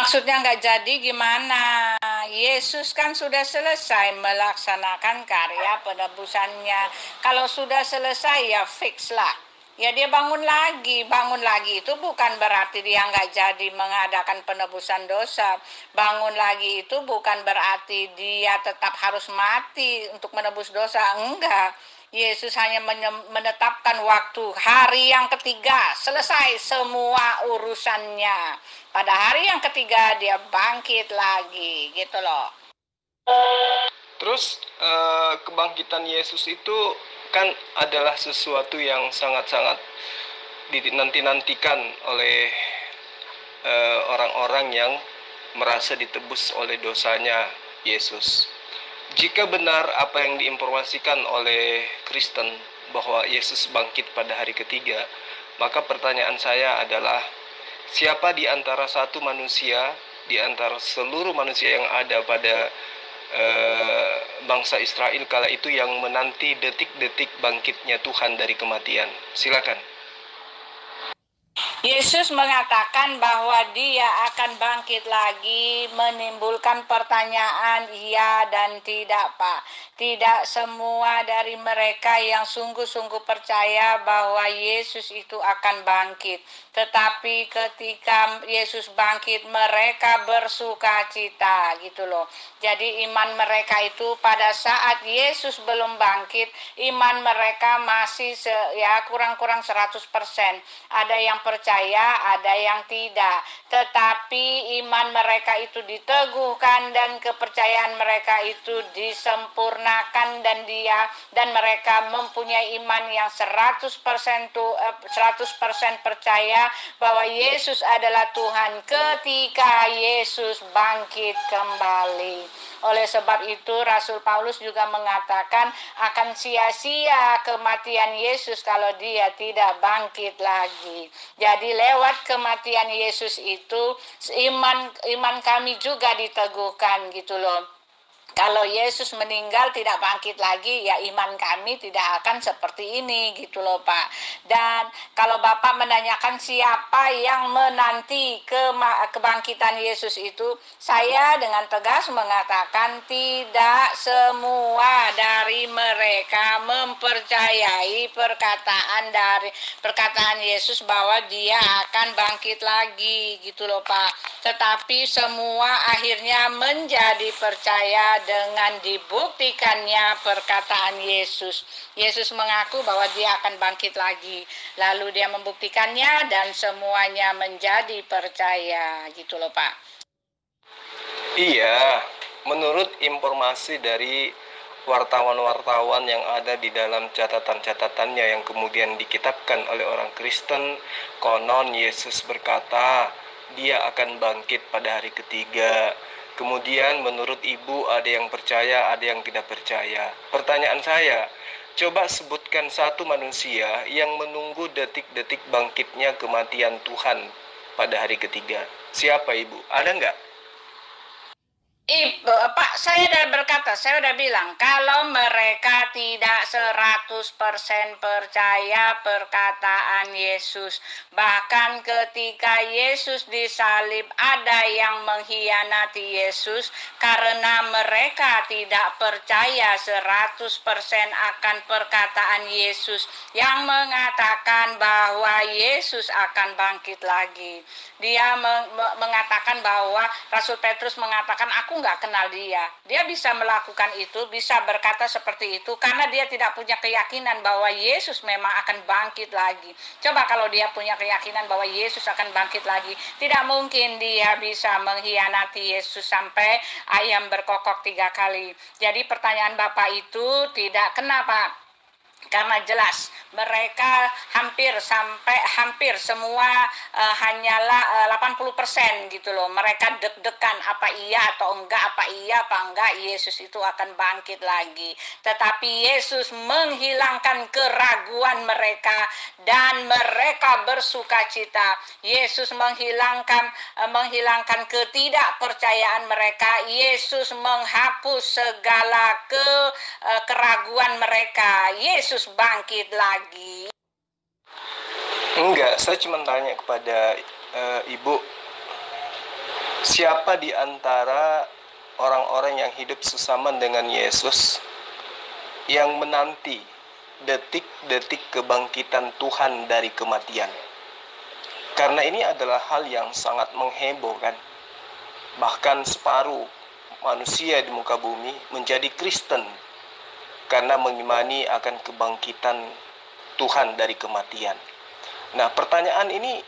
Maksudnya nggak jadi gimana? Yesus kan sudah selesai melaksanakan karya penebusannya. Kalau sudah selesai ya fix lah. Ya dia bangun lagi. Bangun lagi itu bukan berarti dia nggak jadi mengadakan penebusan dosa. Bangun lagi itu bukan berarti dia tetap harus mati untuk menebus dosa. Enggak. Yesus hanya menetapkan waktu hari yang ketiga, selesai semua urusannya. Pada hari yang ketiga dia bangkit lagi, gitu loh. Terus kebangkitan Yesus itu kan adalah sesuatu yang sangat-sangat dinanti-nantikan oleh orang-orang yang merasa ditebus oleh dosanya Yesus. Jika benar apa yang diinformasikan oleh Kristen bahwa Yesus bangkit pada hari ketiga, maka pertanyaan saya adalah, siapa di antara satu manusia, di antara seluruh manusia yang ada pada bangsa Israel kala itu yang menanti detik-detik bangkitnya Tuhan dari kematian? Silakan. Yesus mengatakan bahwa dia akan bangkit lagi, menimbulkan pertanyaan iya dan tidak, Pak. Tidak semua dari mereka yang sungguh-sungguh percaya bahwa Yesus itu akan bangkit. Tetapi ketika Yesus bangkit, mereka bersuka cita, gitu loh. Jadi iman mereka itu pada saat Yesus belum bangkit, iman mereka masih kurang-kurang 100%. Ada yang percaya, ada yang tidak. Tetapi iman mereka itu diteguhkan dan kepercayaan mereka itu disempurnakan dan mereka mempunyai iman yang 100% percaya bahwa Yesus adalah Tuhan ketika Yesus bangkit kembali. Oleh sebab itu Rasul Paulus juga mengatakan akan sia-sia kematian Yesus kalau dia tidak bangkit lagi. Jadi lewat kematian Yesus itu iman kami juga diteguhkan, gitu loh. Kalau Yesus meninggal tidak bangkit lagi, ya iman kami tidak akan seperti ini, gitu loh Pak. Dan kalau Bapak menanyakan siapa yang menanti kebangkitan Yesus itu, saya dengan tegas mengatakan tidak semua dari mereka mempercayai perkataan Yesus bahwa dia akan bangkit lagi, gitu loh Pak. Tetapi semua akhirnya menjadi percaya dengan dibuktikannya perkataan Yesus. Yesus mengaku bahwa dia akan bangkit lagi. Lalu dia membuktikannya dan semuanya menjadi percaya, gitu loh Pak. Iya, menurut informasi dari wartawan-wartawan yang ada di dalam catatan-catatannya yang kemudian dikitabkan oleh orang Kristen, konon Yesus berkata dia akan bangkit pada hari ketiga. Kemudian menurut ibu ada yang percaya, ada yang tidak percaya. Pertanyaan saya, coba sebutkan satu manusia yang menunggu detik-detik bangkitnya kematian Tuhan pada hari ketiga. Siapa ibu? Ada nggak? Pak, saya sudah bilang, kalau mereka tidak 100% percaya perkataan Yesus, bahkan ketika Yesus disalib ada yang mengkhianati Yesus karena mereka tidak percaya 100% akan perkataan Yesus yang mengatakan bahwa Yesus akan bangkit lagi. Dia mengatakan bahwa Rasul Petrus mengatakan, aku nggak kenal dia. Dia bisa melakukan itu, bisa berkata seperti itu karena dia tidak punya keyakinan bahwa Yesus memang akan bangkit lagi. Coba kalau dia punya keyakinan bahwa Yesus akan bangkit lagi, tidak mungkin dia bisa mengkhianati Yesus sampai ayam berkokok 3 kali. Jadi pertanyaan Bapak itu tidak kena, Pak. Karena jelas mereka hampir semua hanyalah 80% gitu loh. Mereka deg-degan apa iya atau enggak, Yesus itu akan bangkit lagi. Tetapi Yesus menghilangkan keraguan mereka dan mereka bersukacita. Yesus menghilangkan ketidakpercayaan mereka. Yesus menghapus segala keraguan mereka. Yesus bangkit lagi. Enggak, saya cuma tanya kepada ibu, Siapa di antara orang-orang yang hidup sesaman dengan Yesus yang menanti detik-detik kebangkitan Tuhan dari kematian? Karena ini adalah hal yang sangat menghebohkan. Bahkan separuh manusia di muka bumi menjadi Kristen karena mengimani akan kebangkitan Tuhan dari kematian. Nah, pertanyaan ini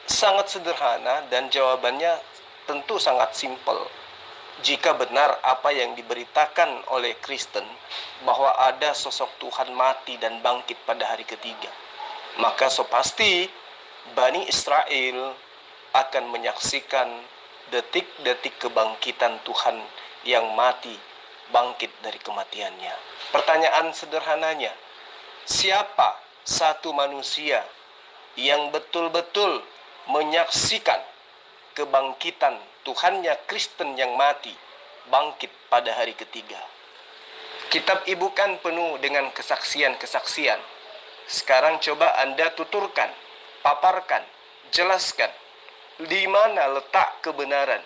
sangat sederhana dan jawabannya tentu sangat simpel. Jika benar apa yang diberitakan oleh Kristen bahwa ada sosok Tuhan mati dan bangkit pada hari ketiga, maka so pasti Bani Israel akan menyaksikan detik-detik kebangkitan Tuhan yang mati bangkit dari kematiannya. Pertanyaan sederhananya, siapa satu manusia yang betul-betul menyaksikan kebangkitan Tuhannya Kristen yang mati bangkit pada hari ketiga? Kitab Ibu kan penuh dengan kesaksian-kesaksian. Sekarang coba Anda tuturkan, paparkan, jelaskan di mana letak kebenaran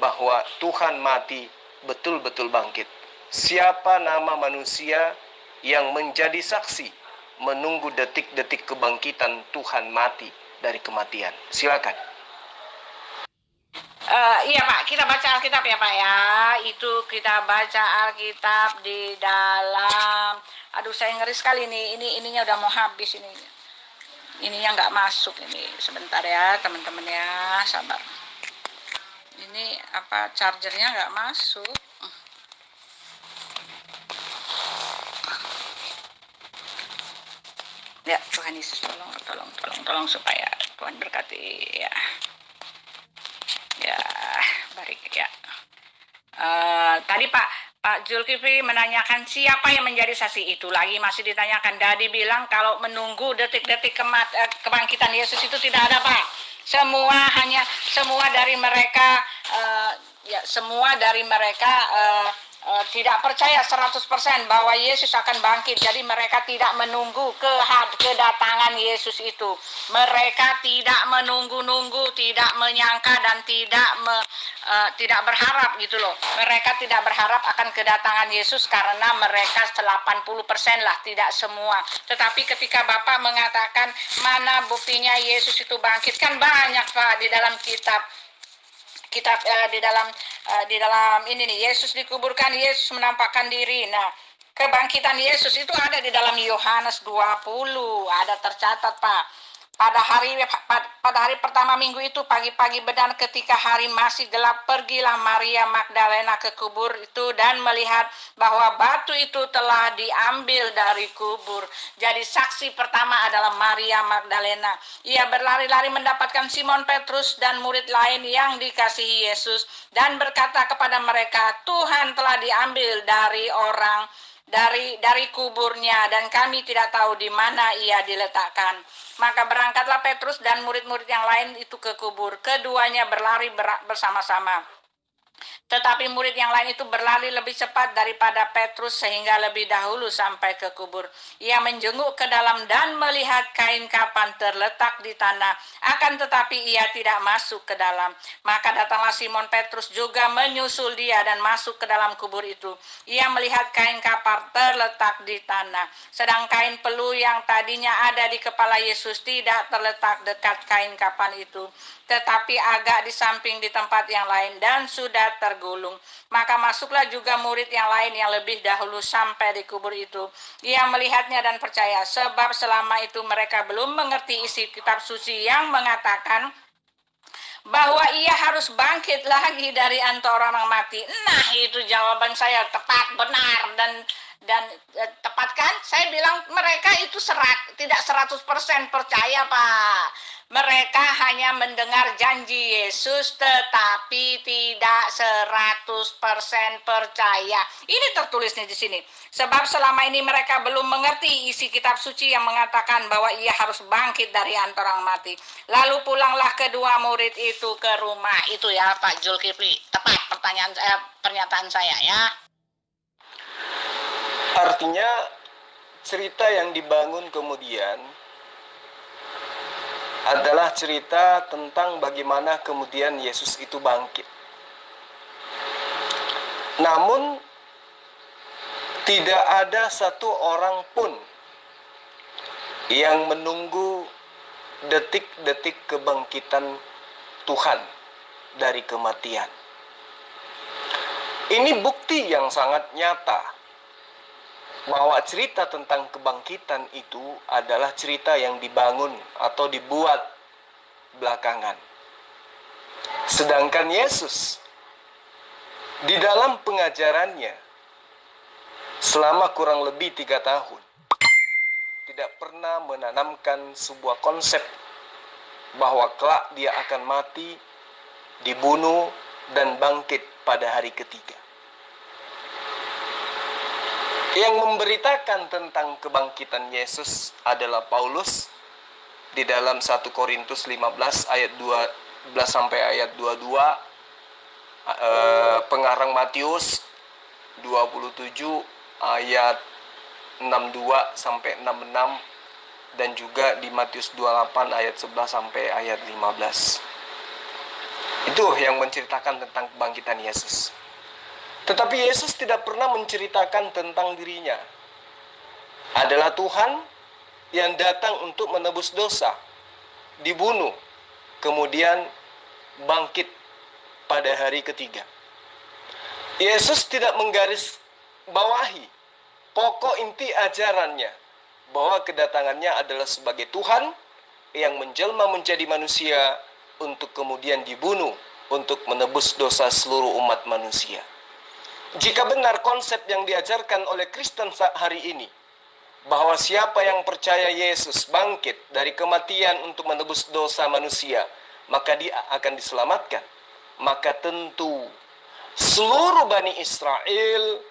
bahwa Tuhan mati betul-betul bangkit. Siapa nama manusia yang menjadi saksi menunggu detik-detik kebangkitan Tuhan mati dari kematian? Silakan. Iya Pak, kita baca Alkitab ya Pak ya. Itu kita baca Alkitab di dalam. Aduh saya ngeri sekali ininya udah mau habis ini. Ininya nggak masuk ini. Sebentar ya teman-teman ya, sabar. Ini apa chargernya nggak masuk. Ya Tuhan Yesus tolong supaya Tuhan berkati ya. Ya, baik ya. Tadi Pak Zulkifli menanyakan siapa yang menjadi saksi itu. Lagi masih ditanyakan. Dadi bilang kalau menunggu detik-detik kebangkitan Yesus itu tidak ada Pak. Semua dari mereka tidak percaya 100% bahwa Yesus akan bangkit. Jadi mereka tidak menunggu kedatangan Yesus itu. Mereka tidak menunggu-nunggu, tidak menyangka dan tidak berharap gitu loh. Mereka tidak berharap akan kedatangan Yesus karena mereka 80% lah, tidak semua. Tetapi ketika Bapak mengatakan mana buktinya Yesus itu bangkit, kan banyak Pak di dalam kitab di dalam ini nih, Yesus dikuburkan, Yesus menampakkan diri. Nah, kebangkitan Yesus itu ada di dalam Yohanes 20, ada tercatat Pak. Pada hari pertama minggu itu pagi-pagi bedan ketika hari masih gelap, pergilah Maria Magdalena ke kubur itu dan melihat bahwa batu itu telah diambil dari kubur. Jadi saksi pertama adalah Maria Magdalena. Ia berlari-lari mendapatkan Simon Petrus dan murid lain yang dikasihi Yesus dan berkata kepada mereka, Tuhan telah diambil dari kuburnya dan kami tidak tahu di mana ia diletakkan. Maka berangkatlah Petrus dan murid-murid yang lain itu ke kubur. Keduanya berlari bersama-sama. Tetapi murid yang lain itu berlari lebih cepat daripada Petrus sehingga lebih dahulu sampai ke kubur. Ia menjenguk ke dalam dan melihat kain kapan terletak di tanah. Akan tetapi ia tidak masuk ke dalam. Maka datanglah Simon Petrus juga menyusul dia dan masuk ke dalam kubur itu. Ia melihat kain kapan terletak di tanah. Sedang kain pelu yang tadinya ada di kepala Yesus tidak terletak dekat kain kapan itu, tetapi agak di samping di tempat yang lain dan sudah tergulung. Maka masuklah juga murid yang lain yang lebih dahulu sampai di kubur itu. Ia melihatnya dan percaya, sebab selama itu mereka belum mengerti isi kitab suci yang mengatakan bahwa ia harus bangkit lagi dari antara orang mati. Nah, itu jawaban saya tepat, benar dan tepat kan? Saya bilang mereka itu tidak 100% percaya Pak. Mereka hanya mendengar janji Yesus tetapi tidak 100% percaya. Ini tertulisnya di sini. Sebab selama ini mereka belum mengerti isi kitab suci yang mengatakan bahwa ia harus bangkit dari antara orang mati. Lalu pulanglah kedua murid itu ke rumah. Itu ya Pak Zulkifli. Tepat pernyataan saya ya. Artinya cerita yang dibangun kemudian adalah cerita tentang bagaimana kemudian Yesus itu bangkit. Namun tidak ada satu orang pun yang menunggu detik-detik kebangkitan Tuhan dari kematian. Ini bukti yang sangat nyata bahwa cerita tentang kebangkitan itu adalah cerita yang dibangun atau dibuat belakangan. Sedangkan Yesus di dalam pengajarannya selama kurang lebih 3 tahun tidak pernah menanamkan sebuah konsep bahwa kelak dia akan mati, dibunuh, dan bangkit pada hari ketiga. Yang memberitakan tentang kebangkitan Yesus adalah Paulus di dalam 1 Korintus 15 ayat 12 sampai ayat 22, pengarang Matius 27 ayat 62 sampai 66, dan juga di Matius 28 ayat 11 sampai ayat 15. Itu yang menceritakan tentang kebangkitan Yesus. Tetapi Yesus tidak pernah menceritakan tentang dirinya. Adalah Tuhan yang datang untuk menebus dosa, dibunuh, kemudian bangkit pada hari ketiga. Yesus tidak menggaris bawahi pokok inti ajarannya bahwa kedatangannya adalah sebagai Tuhan yang menjelma menjadi manusia untuk kemudian dibunuh untuk menebus dosa seluruh umat manusia. Jika benar konsep yang diajarkan oleh Kristen hari ini, bahwa siapa yang percaya Yesus bangkit dari kematian untuk menebus dosa manusia, maka dia akan diselamatkan. Maka tentu seluruh Bani Israel,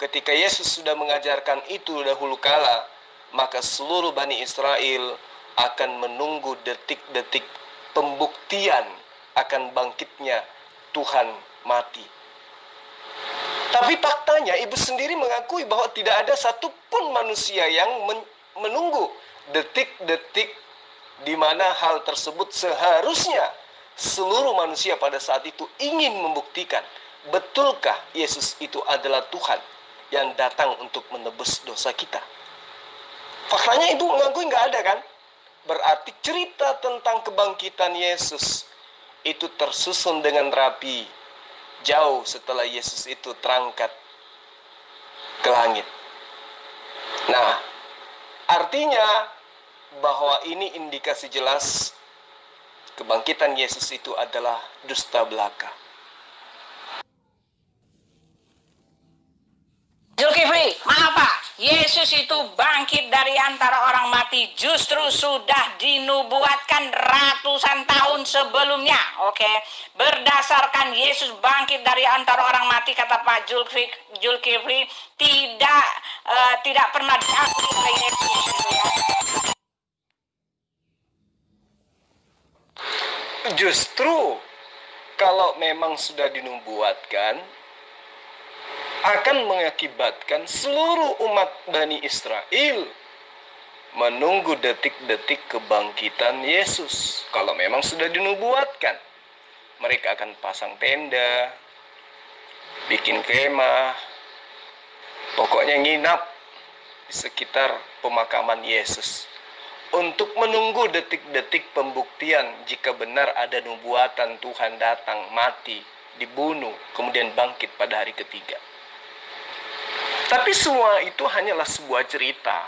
ketika Yesus sudah mengajarkan itu dahulu kala, maka seluruh Bani Israel akan menunggu detik-detik pembuktian akan bangkitnya Tuhan mati. Tapi faktanya ibu sendiri mengakui bahwa tidak ada satupun manusia yang menunggu detik-detik di mana hal tersebut seharusnya seluruh manusia pada saat itu ingin membuktikan betulkah Yesus itu adalah Tuhan yang datang untuk menebus dosa kita. Faktanya ibu mengakui nggak ada kan? Berarti cerita tentang kebangkitan Yesus itu tersusun dengan rapi jauh setelah Yesus itu terangkat ke langit. Nah, artinya bahwa ini indikasi jelas kebangkitan Yesus itu adalah dusta belaka. Zulkifli, maaf Pak, Yesus itu bangkit dari antara orang mati justru sudah dinubuatkan ratusan tahun sebelumnya. Oke, berdasarkan Yesus bangkit dari antara orang mati, kata Pak Zulkifli tidak pernah diakui oleh Yesus gitu ya. Justru kalau memang sudah dinubuatkan, akan mengakibatkan seluruh umat Bani Israel menunggu detik-detik kebangkitan Yesus. Kalau memang sudah dinubuatkan, mereka akan pasang tenda, bikin kemah, pokoknya nginap di sekitar pemakaman Yesus untuk menunggu detik-detik pembuktian jika benar ada nubuatan Tuhan datang, mati, dibunuh, kemudian bangkit pada hari ketiga. Tapi semua itu hanyalah sebuah cerita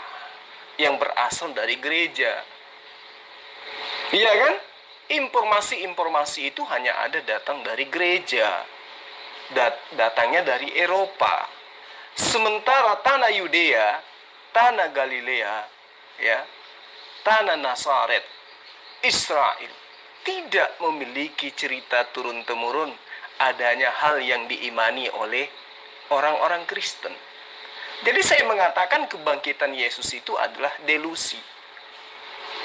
yang berasal dari gereja. Iya kan? Informasi-informasi itu hanya ada datang dari gereja. Datangnya dari Eropa. Sementara tanah Yudea, tanah Galilea, ya, tanah Nazaret, Israel tidak memiliki cerita turun-temurun adanya hal yang diimani oleh orang-orang Kristen. Jadi saya mengatakan kebangkitan Yesus itu adalah delusi,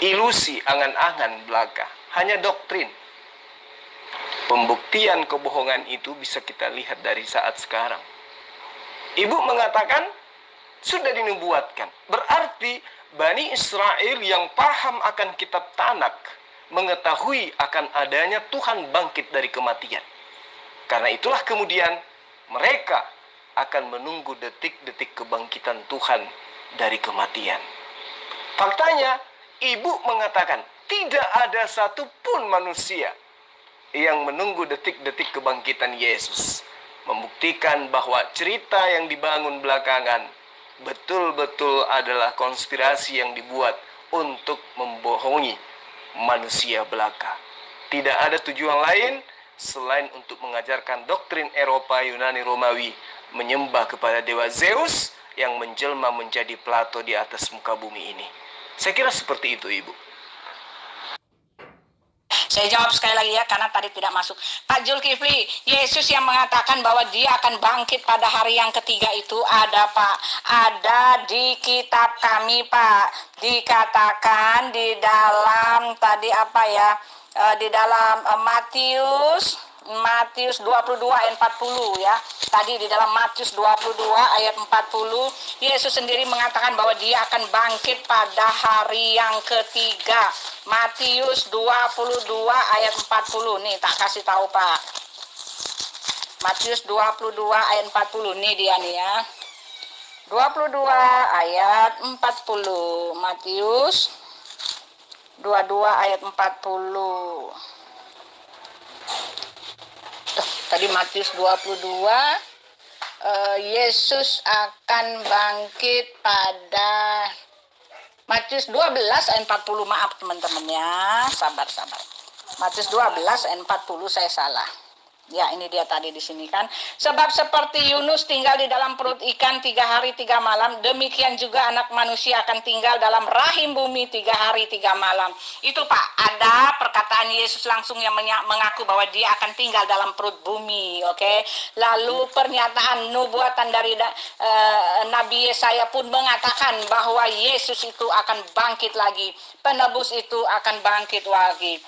ilusi, angan-angan belaka, hanya doktrin. Pembuktian kebohongan itu bisa kita lihat dari saat sekarang. Ibu mengatakan sudah dinubuatkan, berarti Bani Israel yang paham akan kitab Tanak mengetahui akan adanya Tuhan bangkit dari kematian. Karena itulah kemudian mereka akan menunggu detik-detik kebangkitan Tuhan dari kematian. Faktanya, ibu mengatakan tidak ada satupun manusia yang menunggu detik-detik kebangkitan Yesus. Membuktikan bahwa cerita yang dibangun belakangan betul-betul adalah konspirasi yang dibuat untuk membohongi manusia belaka. Tidak ada tujuan lain selain untuk mengajarkan doktrin Eropa, Yunani, Romawi menyembah kepada dewa Zeus yang menjelma menjadi Plato di atas muka bumi ini. Saya kira seperti itu, Ibu. Saya jawab sekali lagi ya, karena tadi tidak masuk. Pak Zulkifli, Yesus yang mengatakan bahwa dia akan bangkit pada hari yang ketiga itu ada, Pak. Ada di kitab kami, Pak. Dikatakan di dalam, tadi apa ya, di dalam Matius 22 ayat 40 ya. Tadi di dalam Matius 22 ayat 40, Yesus sendiri mengatakan bahwa dia akan bangkit pada hari yang ketiga. Matius 22 ayat 40. Nih tak kasih tahu, Pak. Matius 22 ayat 40. Nih dia nih ya. 22 ayat 40. Matius 22 ayat 40. Tadi Matius 22, Yesus akan bangkit pada Matius 12 ayat 40. Maaf teman-teman ya, sabar. Matius 12 ayat 40, saya salah. Ya, ini dia tadi di sini kan. Sebab seperti Yunus tinggal di dalam perut ikan 3 hari 3 malam, demikian juga anak manusia akan tinggal dalam rahim bumi 3 hari 3 malam. Itu Pak, ada perkataan Yesus langsung yang mengaku bahwa dia akan tinggal dalam perut bumi, oke? Lalu pernyataan nubuatan dari Nabi Yesaya pun mengatakan bahwa Yesus itu akan bangkit lagi. Penebus itu akan bangkit lagi.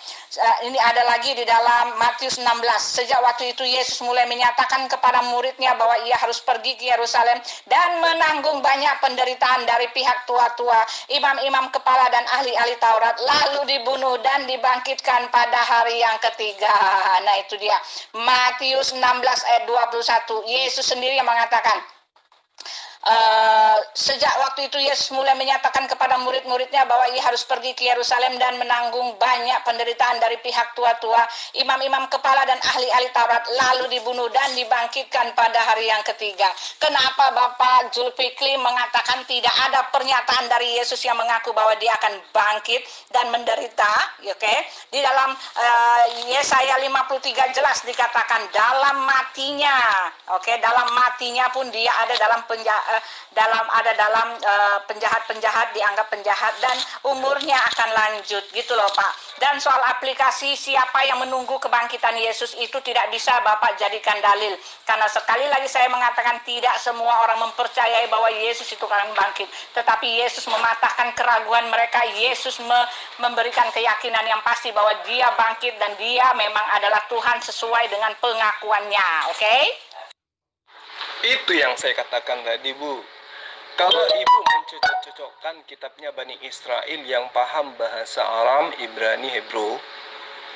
Ini ada lagi di dalam Matius 16. Sejak waktu itu Yesus mulai menyatakan kepada muridnya bahwa ia harus pergi ke Yerusalem dan menanggung banyak penderitaan dari pihak tua-tua, imam-imam kepala dan ahli-ahli Taurat, lalu dibunuh dan dibangkitkan pada hari yang ketiga. Nah itu dia, Matius 16 ayat 21. Yesus sendiri yang mengatakan, sejak waktu itu Yesus mulai menyatakan kepada murid-muridnya bahwa ia harus pergi ke Yerusalem dan menanggung banyak penderitaan dari pihak tua-tua, imam-imam kepala dan ahli-ahli Taurat, lalu dibunuh dan dibangkitkan pada hari yang ketiga. Kenapa Bapak Zulkifli mengatakan tidak ada pernyataan dari Yesus yang mengaku bahwa dia akan bangkit dan menderita? Oke, di dalam Yesaya 53 jelas dikatakan dalam matinya, oke, dalam matinya pun dia ada dalam penjahat-penjahat dianggap penjahat dan umurnya akan lanjut gitu loh Pak. Dan soal aplikasi siapa yang menunggu kebangkitan Yesus itu tidak bisa Bapak jadikan dalil, karena sekali lagi saya mengatakan tidak semua orang mempercayai bahwa Yesus itu akan bangkit, tetapi Yesus mematahkan keraguan mereka. Yesus memberikan keyakinan yang pasti bahwa dia bangkit dan dia memang adalah Tuhan sesuai dengan pengakuannya. Oke? Itu yang saya katakan tadi, Bu. Kalau Ibu mencocok-cocokkan kitabnya Bani Israel yang paham bahasa Aram, Ibrani, Hebrew,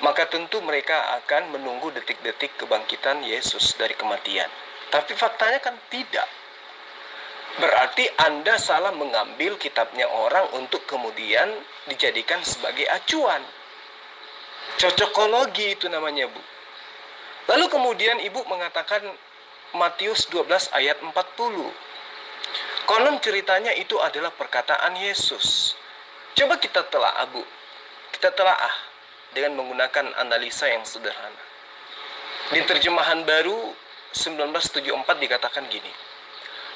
maka tentu mereka akan menunggu detik-detik kebangkitan Yesus dari kematian. Tapi faktanya kan tidak. Berarti Anda salah mengambil kitabnya orang untuk kemudian dijadikan sebagai acuan. Cocokologi itu namanya, Bu. Lalu kemudian Ibu mengatakan Matius 12 ayat 40. Konon ceritanya itu adalah perkataan Yesus. Coba kita telaah, Bu. Kita telaah dengan menggunakan analisa yang sederhana. Di terjemahan baru 1974 dikatakan gini.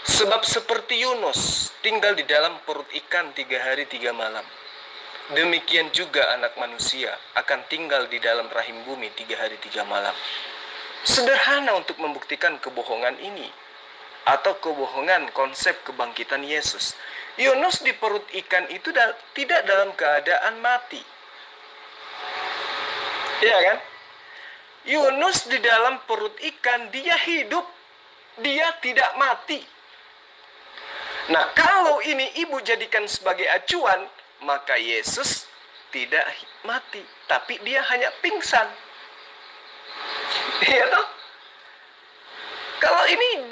Sebab seperti Yunus tinggal di dalam perut ikan 3 hari 3 malam. Demikian juga anak manusia akan tinggal di dalam rahim bumi 3 hari 3 malam. Sederhana untuk membuktikan kebohongan ini atau kebohongan konsep kebangkitan Yesus. Yunus di perut ikan itu tidak dalam keadaan mati. Iya kan? Yunus di dalam perut ikan dia hidup. Dia tidak mati. Nah, kalau ini ibu jadikan sebagai acuan, maka Yesus tidak mati, tapi dia hanya pingsan. Iya toh? Kalau ini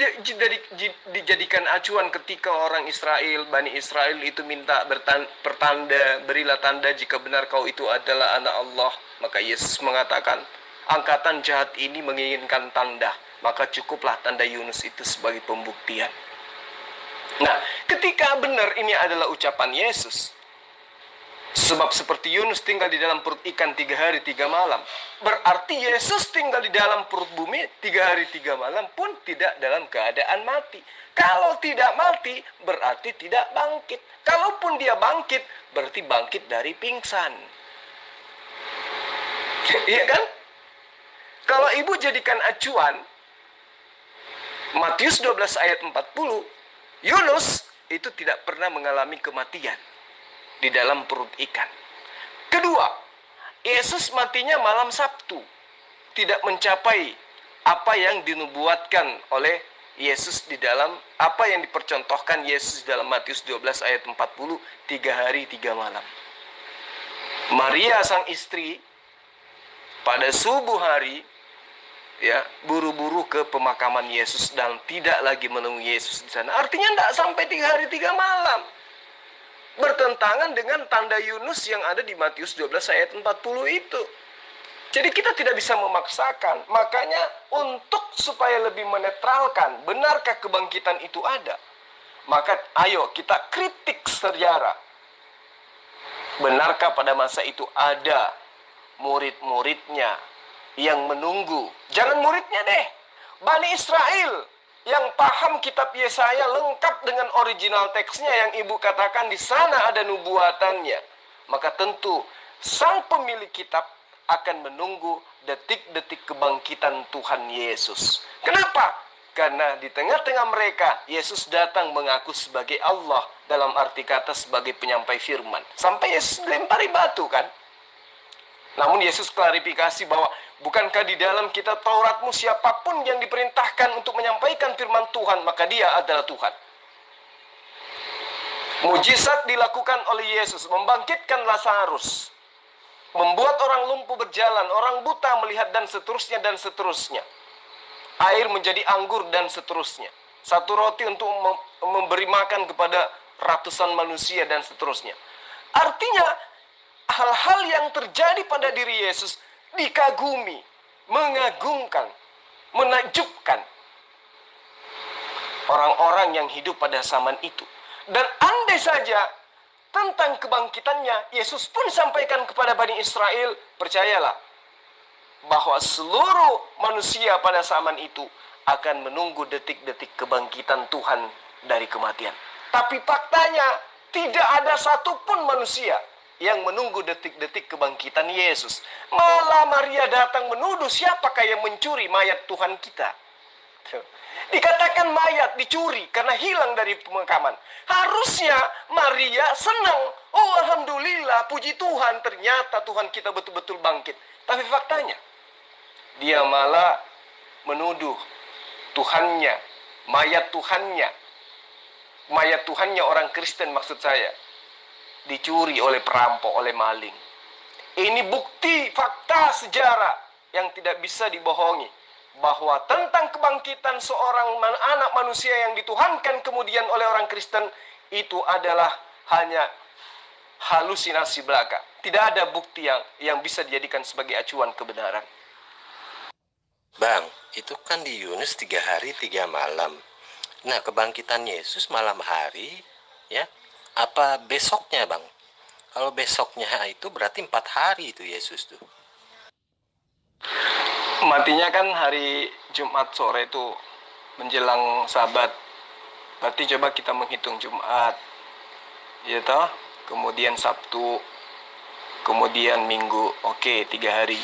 dijadikan acuan ketika orang Israel, Bani Israel itu minta bertanda, berilah tanda jika benar kau itu adalah anak Allah. Maka Yesus mengatakan, angkatan jahat ini menginginkan tanda, maka cukuplah tanda Yunus itu sebagai pembuktian. Nah, ketika benar ini adalah ucapan Yesus, sebab seperti Yunus tinggal di dalam perut ikan 3 hari 3 malam, berarti Yesus tinggal di dalam perut bumi 3 hari 3 malam pun tidak dalam keadaan mati. Kalau tidak mati, berarti tidak bangkit. Kalaupun dia bangkit, berarti bangkit dari pingsan. Iya kan? Kalau ibu jadikan acuan, Matius 12 ayat 40, Yunus itu tidak pernah mengalami kematian di dalam perut ikan. Kedua, Yesus matinya malam Sabtu, tidak mencapai apa yang dinubuatkan oleh Yesus di dalam, apa yang dipercontohkan Yesus dalam Matius 12 ayat 40, 3 hari 3 malam. Maria sang istri pada subuh hari ya buru-buru ke pemakaman Yesus dan tidak lagi menemui Yesus di sana. Artinya tidak sampai 3 hari 3 malam. Bertentangan dengan tanda Yunus yang ada di Matius 12 ayat 40 itu. Jadi kita tidak bisa memaksakan. Makanya untuk supaya lebih menetralkan, benarkah kebangkitan itu ada? Maka ayo kita kritik sejarah. Benarkah pada masa itu ada murid-muridnya yang menunggu? Jangan muridnya deh, Bani Israel yang paham kitab Yesaya lengkap dengan original teksnya yang ibu katakan di sana ada nubuatannya. Maka tentu sang pemilik kitab akan menunggu detik-detik kebangkitan Tuhan Yesus. Kenapa? Karena di tengah-tengah mereka Yesus datang mengaku sebagai Allah, dalam arti kata sebagai penyampai firman. Sampai Yesus lempari batu kan. Namun Yesus klarifikasi bahwa bukankah di dalam kitab Tauratmu siapapun yang diperintahkan untuk menyampaikan firman Tuhan, maka dia adalah Tuhan. Mujizat dilakukan oleh Yesus, membangkitkan Lazarus, membuat orang lumpuh berjalan, orang buta melihat, dan seterusnya dan seterusnya. Air menjadi anggur dan seterusnya. Satu roti untuk memberi makan kepada ratusan manusia dan seterusnya. Artinya hal-hal yang terjadi pada diri Yesus dikagumi, mengagumkan, menakjubkan orang-orang yang hidup pada zaman itu. Dan andai saja tentang kebangkitannya Yesus pun sampaikan kepada Bani Israel, percayalah bahwa seluruh manusia pada zaman itu akan menunggu detik-detik kebangkitan Tuhan dari kematian. Tapi faktanya tidak ada satupun manusia yang menunggu detik-detik kebangkitan Yesus. Malah Maria datang menuduh siapakah yang mencuri mayat Tuhan kita. Dikatakan mayat dicuri karena hilang dari pemakaman. Harusnya Maria senang. Oh alhamdulillah, puji Tuhan, ternyata Tuhan kita betul-betul bangkit. Tapi faktanya, dia malah menuduh Tuhannya, mayat Tuhannya orang Kristen maksud saya, dicuri oleh perampok, oleh maling. Ini bukti fakta sejarah yang tidak bisa dibohongi, bahwa tentang kebangkitan seorang anak manusia yang dituhankan kemudian oleh orang Kristen itu adalah hanya halusinasi belaka. Tidak ada bukti yang bisa dijadikan sebagai acuan kebenaran. Bang, itu kan di Yunus 3 hari 3 malam. Nah, kebangkitan Yesus malam hari, ya, apa besoknya, Bang? Kalau besoknya itu berarti 4 hari itu Yesus tuh. Matinya kan hari Jumat sore itu menjelang Sabat. Berarti coba kita menghitung Jumat, ya toh, kemudian Sabtu, kemudian Minggu. Oke, 3 hari.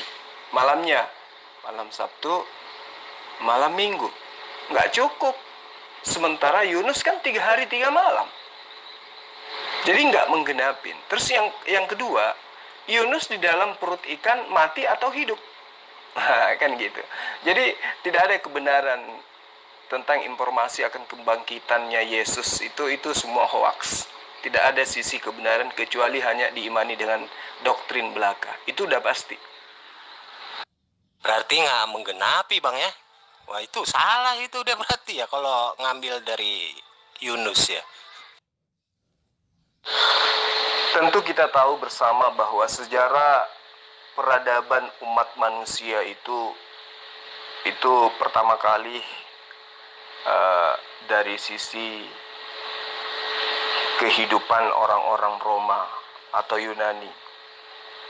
Malamnya, malam Sabtu, malam Minggu. Nggak cukup. Sementara Yunus kan 3 hari 3 malam. Jadi nggak menggenapin. Terus yang kedua, Yunus di dalam perut ikan mati atau hidup? Nah, kan gitu. Jadi tidak ada kebenaran tentang informasi akan kebangkitannya Yesus itu semua hoaks. Tidak ada sisi kebenaran kecuali hanya diimani dengan doktrin belaka. Itu udah pasti. Berarti nggak menggenapi Bang ya? Wah itu salah itu udah berarti ya kalau ngambil dari Yunus ya. Tentu kita tahu bersama bahwa sejarah peradaban umat manusia itu pertama kali dari sisi kehidupan orang-orang Roma atau Yunani.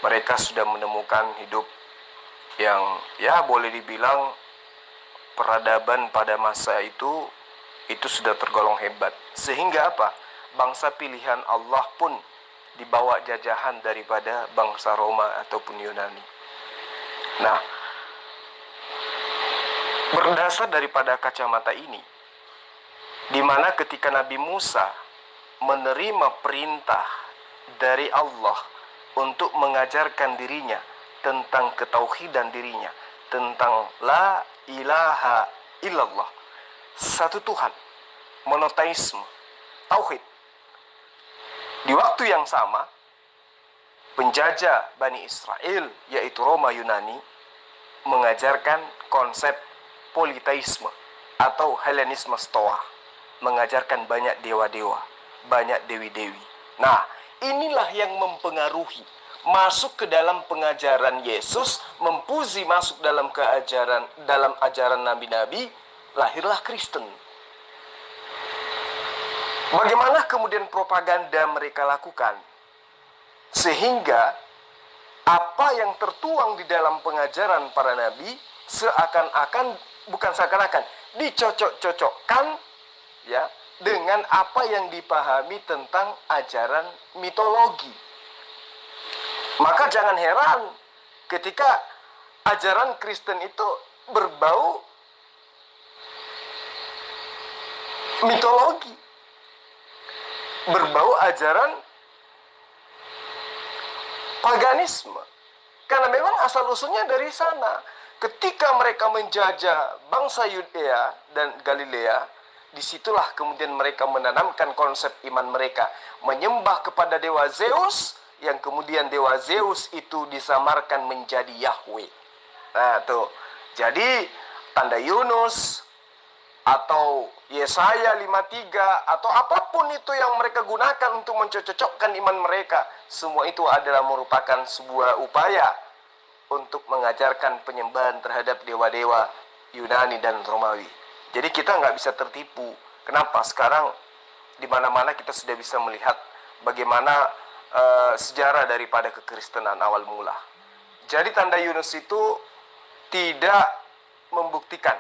Mereka sudah menemukan hidup yang ya boleh dibilang peradaban pada masa itu sudah tergolong hebat. Sehingga apa? Bangsa pilihan Allah pun dibawa jajahan daripada bangsa Roma ataupun Yunani. Nah, berdasar daripada kacamata ini, di mana ketika Nabi Musa menerima perintah dari Allah untuk mengajarkan dirinya tentang ketauhidan dirinya, tentang la ilaha illallah, satu Tuhan, monoteisme, tauhid. Di waktu yang sama, penjajah Bani Israel, yaitu Roma Yunani, mengajarkan konsep politeisme atau Helenisme Stoa, mengajarkan banyak dewa-dewa, banyak dewi-dewi. Nah, inilah yang mempengaruhi masuk ke dalam pengajaran Yesus, mempuzi masuk dalam ajaran nabi-nabi, lahirlah Kristen. Bagaimana kemudian propaganda mereka lakukan? Sehingga apa yang tertuang di dalam pengajaran para nabi bukan seakan-akan dicocok-cocokkan ya dengan apa yang dipahami tentang ajaran mitologi. Maka jangan heran ketika ajaran Kristen itu berbau mitologi, berbau ajaran paganisme. Karena memang asal-usulnya dari sana. Ketika mereka menjajah bangsa Yudea dan Galilea, disitulah kemudian mereka menanamkan konsep iman mereka, menyembah kepada dewa Zeus, yang kemudian dewa Zeus itu disamarkan menjadi Yahweh. Nah tuh, jadi tanda Yunus atau Yesaya 53 atau apapun itu yang mereka gunakan untuk mencocokkan iman mereka, semua itu adalah merupakan sebuah upaya untuk mengajarkan penyembahan terhadap dewa-dewa Yunani dan Romawi. Jadi kita nggak bisa tertipu. Kenapa? Sekarang di mana-mana kita sudah bisa melihat bagaimana sejarah daripada kekristenan awal mula. Jadi tanda Yunus itu tidak membuktikan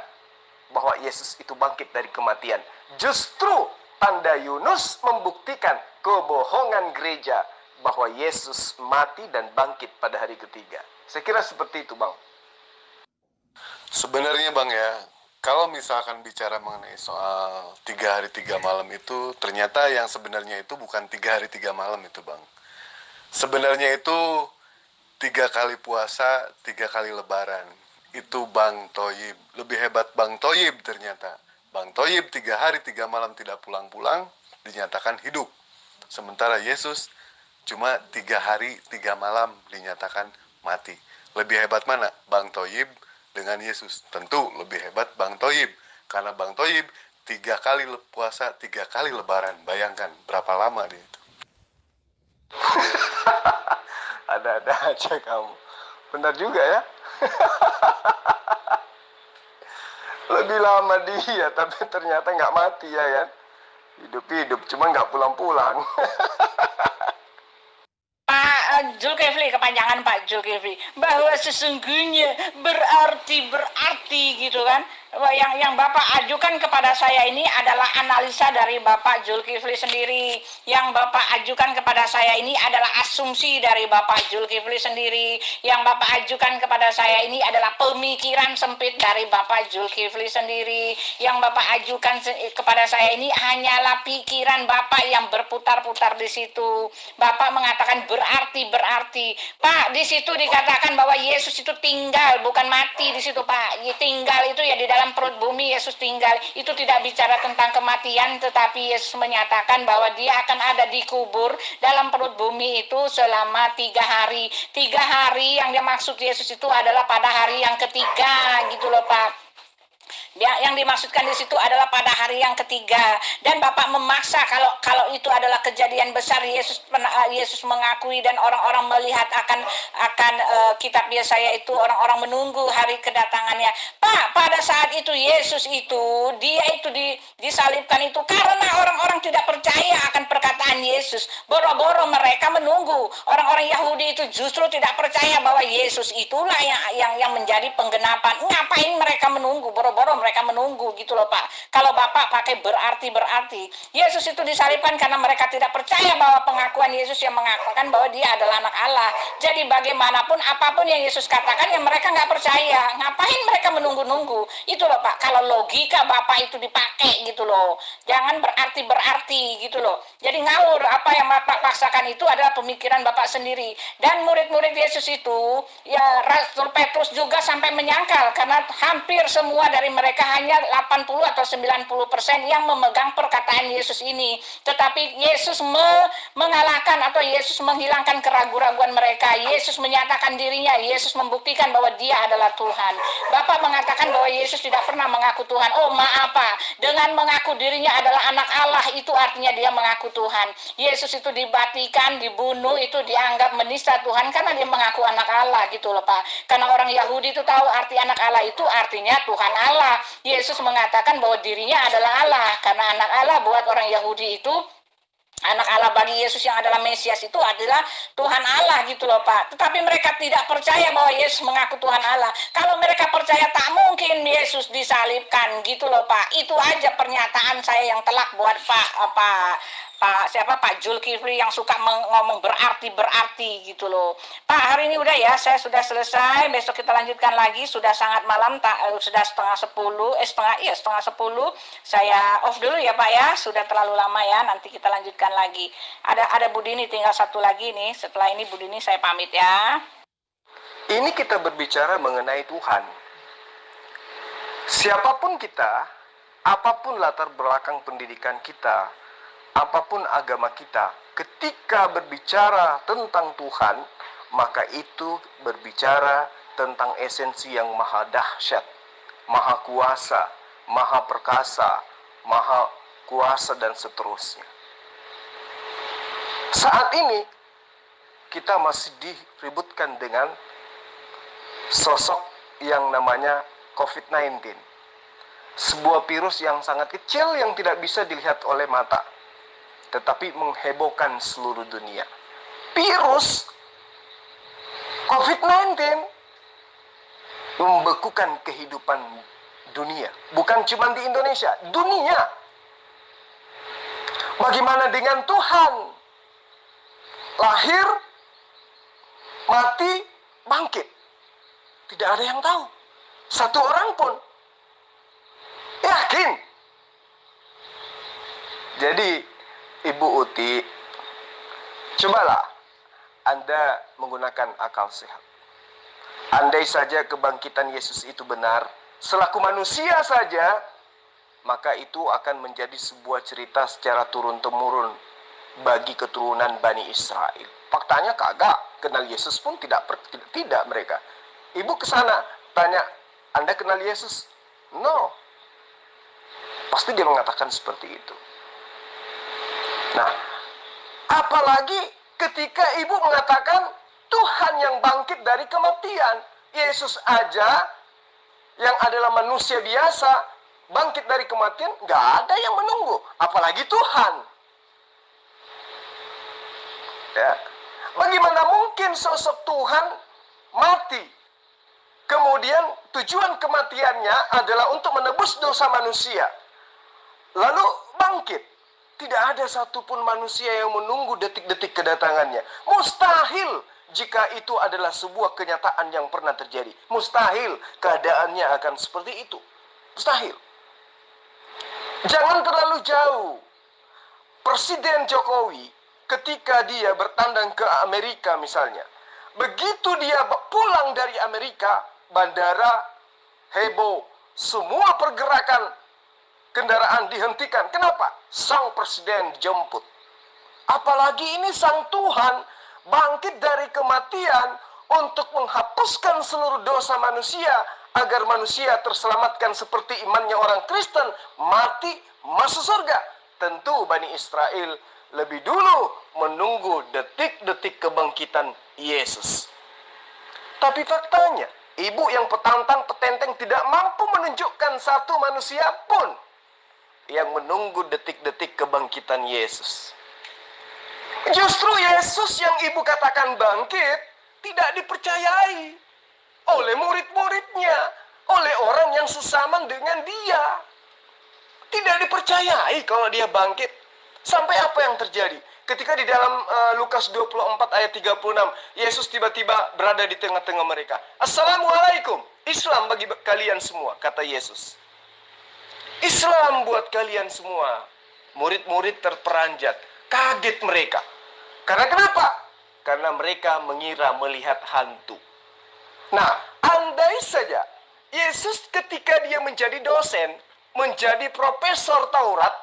bahwa Yesus itu bangkit dari kematian. Justru tanda Yunus membuktikan kebohongan gereja bahwa Yesus mati dan bangkit pada hari ketiga. Saya kira seperti itu, Bang. Sebenarnya Bang ya, kalau misalkan bicara mengenai soal 3 hari 3 malam itu, ternyata yang sebenarnya itu bukan 3 hari 3 malam itu Bang. Sebenarnya itu 3 kali puasa, 3 kali lebaran. Itu Bang Toyib. Lebih hebat Bang Toyib ternyata. Bang Toyib 3 hari 3 malam tidak pulang-pulang, dinyatakan hidup. Sementara Yesus cuma 3 hari 3 malam dinyatakan mati. Lebih hebat mana? Bang Toyib dengan Yesus? Tentu lebih hebat Bang Toyib. Karena Bang Toyib 3 kali puasa, 3 kali lebaran. Bayangkan berapa lama dia itu. Ada-ada aja kamu. Benar juga ya. Lebih lama dia, tapi ternyata nggak mati ya kan. Hidup-hidup, cuma nggak pulang-pulang. Pak Zulkifli, kepanjangan Pak Zulkifli, bahwa sesungguhnya berarti gitu kan. Yang Bapak ajukan kepada saya ini adalah analisa dari Bapak Zulkifli sendiri. Yang Bapak ajukan kepada saya ini adalah asumsi dari Bapak Zulkifli sendiri. Yang Bapak ajukan kepada saya ini adalah pemikiran sempit dari Bapak Zulkifli sendiri. Yang Bapak ajukan kepada saya ini hanyalah pikiran Bapak yang berputar-putar di situ. Bapak mengatakan berarti. Pak, di situ dikatakan bahwa Yesus itu tinggal, bukan mati di situ, Pak. Tinggal itu ya di dalam dalam perut bumi Yesus tinggal. Itu tidak bicara tentang kematian, tetapi Yesus menyatakan bahwa dia akan ada di kubur dalam perut bumi itu selama 3 hari. 3 hari yang dimaksud Yesus itu adalah pada hari yang ketiga gitu loh Pak. Yang dimaksudkan di situ adalah pada hari yang ketiga, dan Bapak memaksa kalau itu adalah kejadian besar. Yesus mengakui dan orang-orang melihat akan kitab Yesaya itu, orang-orang menunggu hari kedatangannya. Pak, pada saat itu Yesus itu dia itu disalibkan itu karena orang-orang tidak percaya akan perkataan Yesus. Boro-boro mereka menunggu. Orang-orang Yahudi itu justru tidak percaya bahwa Yesus itulah yang menjadi penggenapan. Ngapain mereka menunggu? Boro-boro mereka menunggu gitu loh Pak. Kalau Bapak pakai berarti Yesus itu disalibkan karena mereka tidak percaya bahwa pengakuan Yesus yang mengatakan bahwa dia adalah anak Allah. Jadi bagaimanapun apapun yang Yesus katakan yang mereka nggak percaya. Ngapain mereka menunggu-nunggu? Itu loh Pak. Kalau logika Bapak itu dipakai gitu loh. Jangan berarti gitu loh. Jadi ngawur. Apa yang Bapak paksakan itu adalah pemikiran Bapak sendiri. Dan murid-murid Yesus itu ya Rasul Petrus juga sampai menyangkal karena hampir semua dari mereka hanya 80 atau 90% yang memegang perkataan Yesus ini. Tetapi Yesus mengalahkan atau Yesus menghilangkan keraguan-raguan mereka. Yesus menyatakan dirinya, Yesus membuktikan bahwa dia adalah Tuhan. Bapak mengatakan bahwa Yesus tidak pernah mengaku Tuhan. Oh maaf Pak, dengan mengaku dirinya adalah anak Allah itu artinya dia mengaku Tuhan. Yesus itu dibatikan, dibunuh, itu dianggap menista Tuhan karena dia mengaku anak Allah gitu loh Pak. Karena orang Yahudi itu tahu arti anak Allah itu artinya Tuhan Allah. Yesus mengatakan bahwa dirinya adalah Allah, karena anak Allah buat orang Yahudi itu, anak Allah bagi Yesus yang adalah Mesias itu adalah Tuhan Allah gitu loh Pak. Tetapi mereka tidak percaya bahwa Yesus mengaku Tuhan Allah. Kalau mereka percaya tak mungkin Yesus disalibkan gitu loh Pak. Itu aja pernyataan saya yang telak buat Pak Zulkifli yang suka ngomong berarti gitu loh. Pak, hari ini udah ya, saya sudah selesai. Besok kita lanjutkan lagi. Sudah sangat malam, sudah setengah 10. Saya off dulu ya Pak ya. Sudah terlalu lama ya. Nanti kita lanjutkan lagi. Ada Budini tinggal satu lagi nih. Setelah ini Budini saya pamit ya. Ini kita berbicara mengenai Tuhan. Siapapun kita, apapun latar belakang pendidikan kita, apapun agama kita, ketika berbicara tentang Tuhan, maka itu berbicara tentang esensi yang maha dahsyat, maha kuasa, maha perkasa, maha kuasa, dan seterusnya. Saat ini, kita masih diributkan dengan sosok yang namanya COVID-19. Sebuah virus yang sangat kecil yang tidak bisa dilihat oleh mata, tetapi menghebohkan seluruh dunia. Virus COVID-19 membekukan kehidupan dunia. Bukan cuma di Indonesia, dunia. Bagaimana dengan Tuhan? Lahir, mati, bangkit. Tidak ada yang tahu. Satu orang pun yakin. Jadi Ibu Uti, cobalah Anda menggunakan akal sehat. Andai saja kebangkitan Yesus itu benar, selaku manusia saja, maka itu akan menjadi sebuah cerita secara turun-temurun bagi keturunan Bani Israel. Faktanya kagak, kenal Yesus pun tidak mereka. Ibu kesana, tanya, Anda kenal Yesus? No. Pasti dia mengatakan seperti itu. Nah, apalagi ketika ibu mengatakan Tuhan yang bangkit dari kematian. Yesus aja yang adalah manusia biasa bangkit dari kematian, nggak ada yang menunggu. Apalagi Tuhan. Ya. Bagaimana mungkin sosok Tuhan mati? Kemudian tujuan kematiannya adalah untuk menebus dosa manusia. Lalu bangkit. Tidak ada satupun manusia yang menunggu detik-detik kedatangannya. Mustahil jika itu adalah sebuah kenyataan yang pernah terjadi. Mustahil keadaannya akan seperti itu. Mustahil. Jangan terlalu jauh. Presiden Jokowi ketika dia bertandang ke Amerika misalnya. Begitu dia pulang dari Amerika, bandara heboh. semua pergerakan kendaraan dihentikan. Kenapa? Sang presiden dijemput. Apalagi ini sang Tuhan bangkit dari kematian untuk menghapuskan seluruh dosa manusia, agar manusia terselamatkan seperti imannya orang Kristen, mati masuk surga. Tentu Bani Israel lebih dulu menunggu detik-detik kebangkitan Yesus. Tapi faktanya, ibu yang petenteng tidak mampu menunjukkan satu manusia pun yang menunggu detik-detik kebangkitan Yesus. Justru Yesus yang ibu katakan bangkit tidak dipercayai oleh murid-muridnya, oleh orang yang sesama dengan dia. Tidak dipercayai kalau dia bangkit. Sampai apa yang terjadi? Ketika di dalam Lukas 24 ayat 36, Yesus tiba-tiba berada di tengah-tengah mereka. Assalamualaikum, Islam bagi kalian semua, kata Yesus. Islam buat kalian semua. Murid-murid terperanjat, kaget mereka. Karena kenapa? Karena mereka mengira melihat hantu. Nah, andai saja Yesus ketika dia menjadi dosen, menjadi profesor Taurat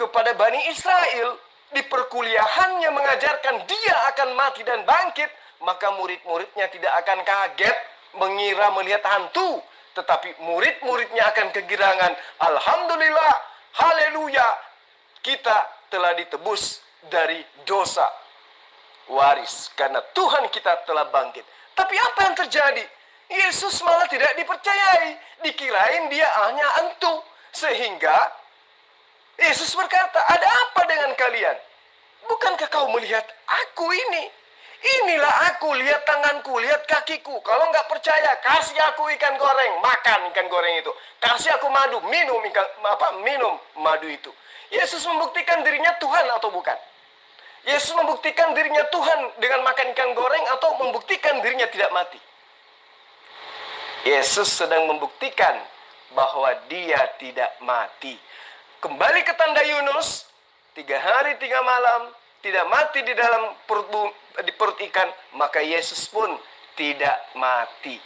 kepada Bani Israel, di perkuliahannya mengajarkan dia akan mati dan bangkit, maka murid-muridnya tidak akan kaget mengira melihat hantu. Tetapi murid-muridnya akan kegirangan. Alhamdulillah, haleluya, kita telah ditebus dari dosa waris karena Tuhan kita telah bangkit. Tapi apa yang terjadi? Yesus malah tidak dipercayai, dikirain dia hanya hantu. Sehingga Yesus berkata, ada apa dengan kalian? Bukankah kau melihat aku ini? Inilah aku, lihat tanganku, lihat kakiku. Kalau nggak percaya, kasih aku ikan goreng, makan ikan goreng itu. Kasih aku madu, minum madu itu. Yesus membuktikan dirinya Tuhan atau bukan? Yesus membuktikan dirinya Tuhan dengan makan ikan goreng atau membuktikan dirinya tidak mati? Yesus sedang membuktikan bahwa dia tidak mati. Kembali ke tanda Yunus, 3 hari 3 malam, tidak mati di dalam perut ikan, maka Yesus pun tidak mati.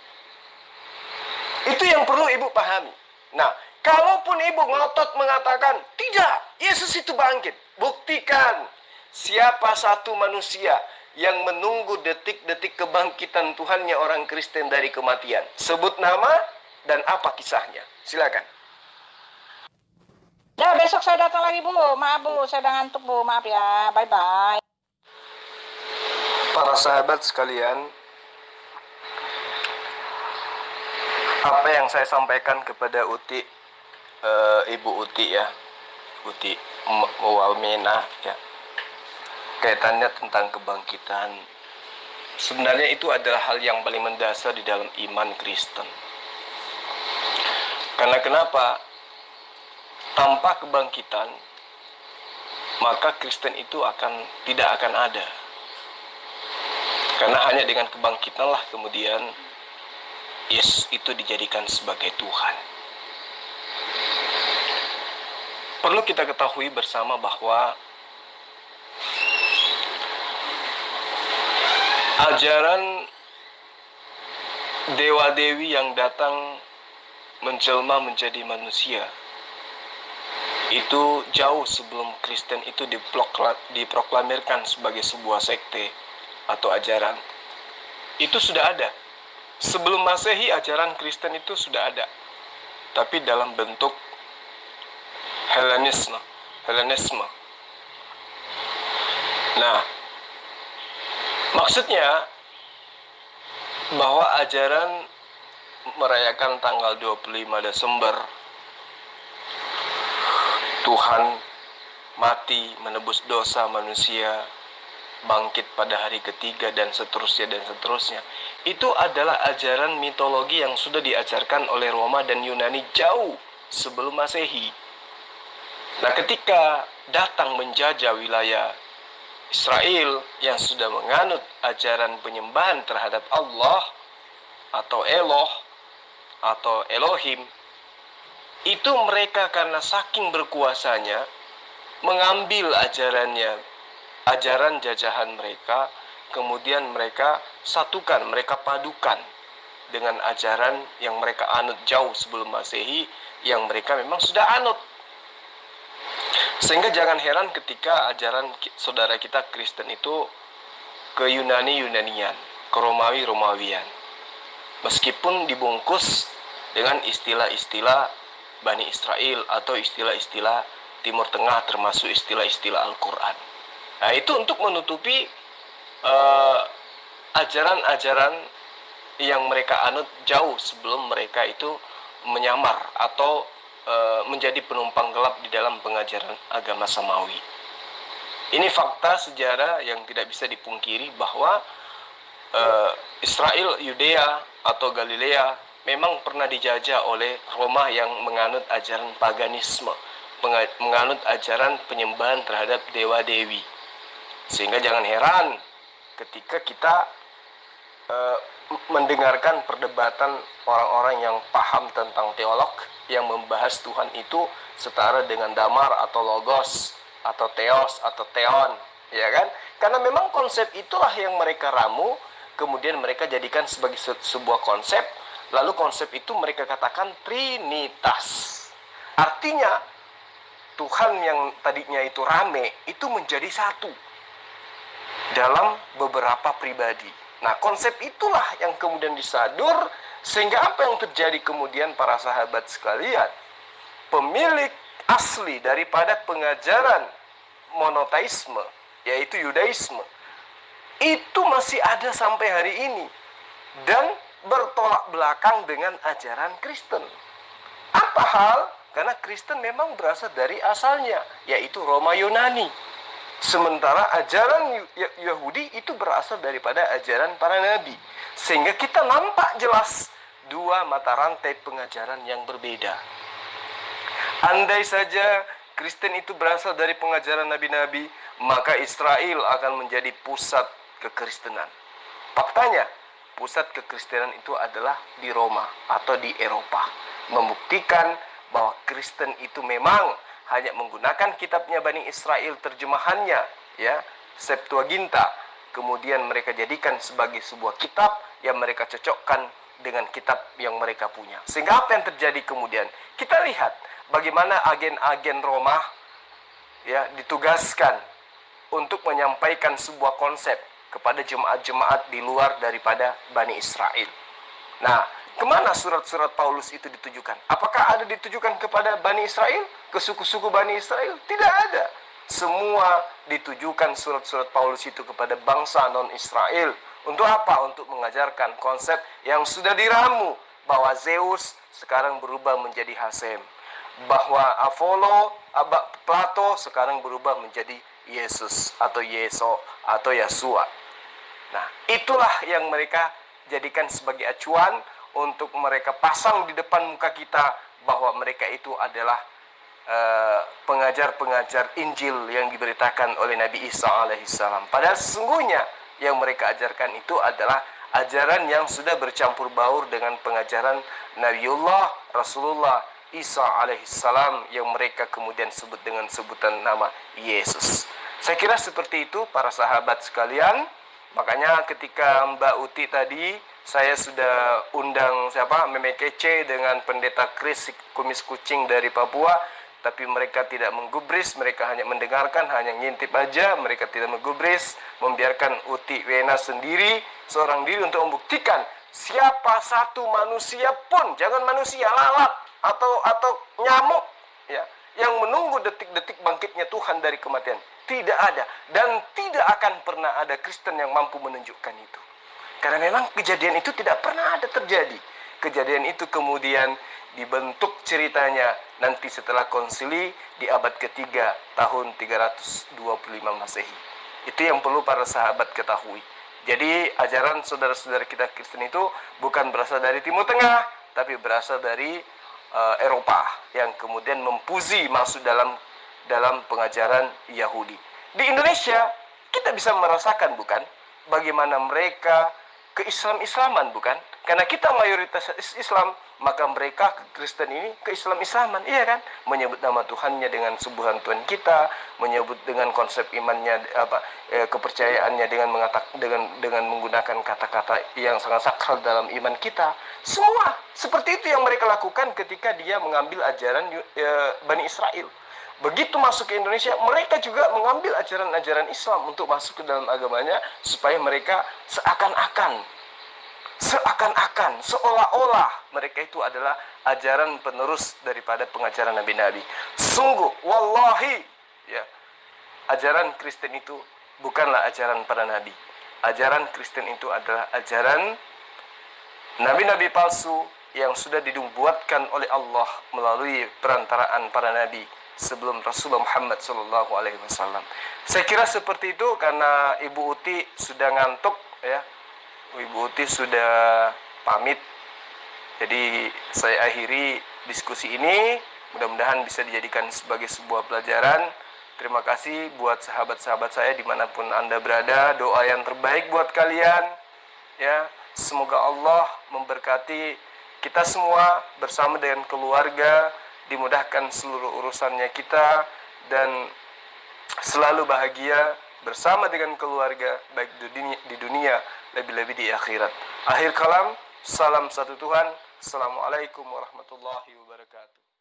Itu yang perlu ibu pahami. Nah, kalaupun ibu ngotot mengatakan, tidak, Yesus itu bangkit. Buktikan siapa satu manusia yang menunggu detik-detik kebangkitan Tuhannya orang Kristen dari kematian. Sebut nama dan apa kisahnya. Silakan. Ya, besok saya datang lagi, Bu. Maaf, Bu. Saya udah ngantuk, Bu. Maaf ya. Bye-bye. Para sahabat sekalian, apa yang saya sampaikan kepada Ibu Uti ya, Uti Wawamena ya, kaitannya tentang kebangkitan. Sebenarnya itu adalah hal yang paling mendasar di dalam iman Kristen. Karena kenapa? Tanpa kebangkitan, maka Kristen itu tidak akan ada. Karena hanya dengan kebangkitanlah kemudian Yesus itu dijadikan sebagai Tuhan. Perlu kita ketahui bersama bahwa ajaran dewa-dewi yang datang menjelma menjadi manusia itu jauh sebelum Kristen itu diproklamirkan sebagai sebuah sekte atau ajaran. Itu sudah ada. Sebelum Masehi ajaran Kristen itu sudah ada. Tapi dalam bentuk Helenisme. Nah, maksudnya bahwa ajaran merayakan tanggal 25 Desember Tuhan mati menebus dosa manusia, bangkit pada hari ketiga dan seterusnya. Itu adalah ajaran mitologi yang sudah diajarkan oleh Roma dan Yunani jauh sebelum Masehi. Nah, ketika datang menjajah wilayah Israel yang sudah menganut ajaran penyembahan terhadap Allah atau Eloh atau Elohim, itu mereka karena saking berkuasanya mengambil ajaran jajahan mereka, kemudian mereka satukan, mereka padukan dengan ajaran yang mereka anut jauh sebelum Masehi, yang mereka memang sudah anut. Sehingga jangan heran ketika ajaran saudara kita Kristen itu ke Yunani-Yunanian, ke Romawi-Romawian. Meskipun dibungkus dengan istilah-istilah Bani Israel atau istilah-istilah Timur Tengah, termasuk istilah-istilah Al-Quran. Nah, itu untuk menutupi ajaran-ajaran yang mereka anut jauh sebelum mereka itu menyamar atau menjadi penumpang gelap di dalam pengajaran agama samawi. Ini fakta sejarah yang tidak bisa dipungkiri bahwa Israel, Yudea atau Galilea memang pernah dijajah oleh Roma yang menganut ajaran paganisme, menganut ajaran penyembahan terhadap dewa-dewi. Sehingga jangan heran ketika kita mendengarkan perdebatan orang-orang yang paham tentang teolog yang membahas Tuhan itu setara dengan damar atau logos atau theos atau theon, ya kan? Karena memang konsep itulah yang mereka ramu, kemudian mereka jadikan sebagai sebuah konsep, lalu konsep itu mereka katakan trinitas. Artinya Tuhan yang tadinya itu rame itu menjadi satu dalam beberapa pribadi. Nah, konsep itulah yang kemudian disadur, sehingga apa yang terjadi kemudian para sahabat sekalian? Pemilik asli daripada pengajaran monoteisme, yaitu Yudaisme, itu masih ada sampai hari ini dan bertolak belakang dengan ajaran Kristen. Apa hal? Karena Kristen memang berasal dari asalnya, yaitu Roma Yunani. Sementara ajaran Yahudi itu berasal daripada ajaran para nabi. Sehingga kita nampak jelas dua mata rantai pengajaran yang berbeda. Andai saja Kristen itu berasal dari pengajaran nabi-nabi, maka Israel akan menjadi pusat kekristenan. Faktanya, pusat kekristenan itu adalah di Roma atau di Eropa. Membuktikan bahwa Kristen itu memang hanya menggunakan kitabnya Bani Israel, terjemahannya, ya, Septuaginta. Kemudian mereka jadikan sebagai sebuah kitab yang mereka cocokkan dengan kitab yang mereka punya. Sehingga apa yang terjadi kemudian? Kita lihat bagaimana agen-agen Roma, ya, ditugaskan untuk menyampaikan sebuah konsep kepada jemaat-jemaat di luar daripada Bani Israel. Nah, kemana surat-surat Paulus itu ditujukan? Apakah ada ditujukan kepada Bani Israel? Ke suku-suku Bani Israel? Tidak ada. Semua ditujukan surat-surat Paulus itu kepada bangsa non-Israel. Untuk apa? Untuk mengajarkan konsep yang sudah diramu. Bahwa Zeus sekarang berubah menjadi Hasem. Bahwa Plato sekarang berubah menjadi Yesus atau Yeso atau Yesua. Nah, itulah yang mereka jadikan sebagai acuan untuk mereka pasang di depan muka kita bahwa mereka itu adalah pengajar-pengajar Injil yang diberitakan oleh Nabi Isa alaihissalam. Padahal sesungguhnya yang mereka ajarkan itu adalah ajaran yang sudah bercampur baur dengan pengajaran Nabiullah Rasulullah Isa alaihissalam yang mereka kemudian sebut dengan sebutan nama Yesus. Saya kira seperti itu para sahabat sekalian. Makanya ketika Mbak Uti tadi, saya sudah undang Meme Kece dengan pendeta Chris kumis kucing dari Papua, tapi mereka tidak menggubris, mereka hanya mendengarkan, hanya ngintip aja, mereka tidak menggubris, membiarkan Uti Wena sendiri, seorang diri untuk membuktikan siapa satu manusia pun, jangan manusia lalat atau nyamuk, ya, yang menunggu detik-detik bangkitnya Tuhan dari kematian. Tidak ada, dan tidak akan pernah ada Kristen yang mampu menunjukkan itu. Karena memang kejadian itu tidak pernah ada terjadi. Kejadian itu kemudian dibentuk ceritanya nanti setelah konsili di abad ketiga tahun 325 Masehi. Itu yang perlu para sahabat ketahui. Jadi ajaran saudara-saudara kita Kristen itu bukan berasal dari Timur Tengah, tapi berasal dari Eropa yang kemudian mempuzi masuk dalam pengajaran Yahudi. Di Indonesia kita bisa merasakan bukan bagaimana mereka keislam-islaman, bukan? Karena kita mayoritas Islam, maka mereka Kristen ini keislam-islaman, iya kan? Menyebut nama Tuhannya dengan subuhan Tuhan kita, menyebut dengan konsep imannya kepercayaannya dengan menggunakan kata-kata yang sangat sakral dalam iman kita. Semua seperti itu yang mereka lakukan ketika dia mengambil ajaran Bani Israel. Begitu masuk ke Indonesia, mereka juga mengambil ajaran-ajaran Islam untuk masuk ke dalam agamanya, supaya mereka seolah-olah mereka itu adalah ajaran penerus daripada pengajaran Nabi-Nabi. Sungguh, wallahi, ya, ajaran Kristen itu bukanlah ajaran para nabi. Ajaran Kristen itu adalah ajaran nabi-nabi palsu yang sudah dibuatkan oleh Allah melalui perantaraan para nabi sebelum Rasulullah Muhammad SAW. Saya kira seperti itu, karena Ibu Uti sudah ngantuk, ya. Ibu Uti sudah pamit. Jadi saya akhiri diskusi ini. Mudah-mudahan bisa dijadikan sebagai sebuah pelajaran. Terima kasih buat sahabat-sahabat saya dimanapun Anda berada. Doa yang terbaik buat kalian, ya. Semoga Allah memberkati kita semua bersama dengan keluarga, dimudahkan seluruh urusannya kita, dan selalu bahagia bersama dengan keluarga, baik di dunia lebih-lebih di akhirat. Akhir kalam, salam satu Tuhan. Assalamualaikum warahmatullahi wabarakatuh.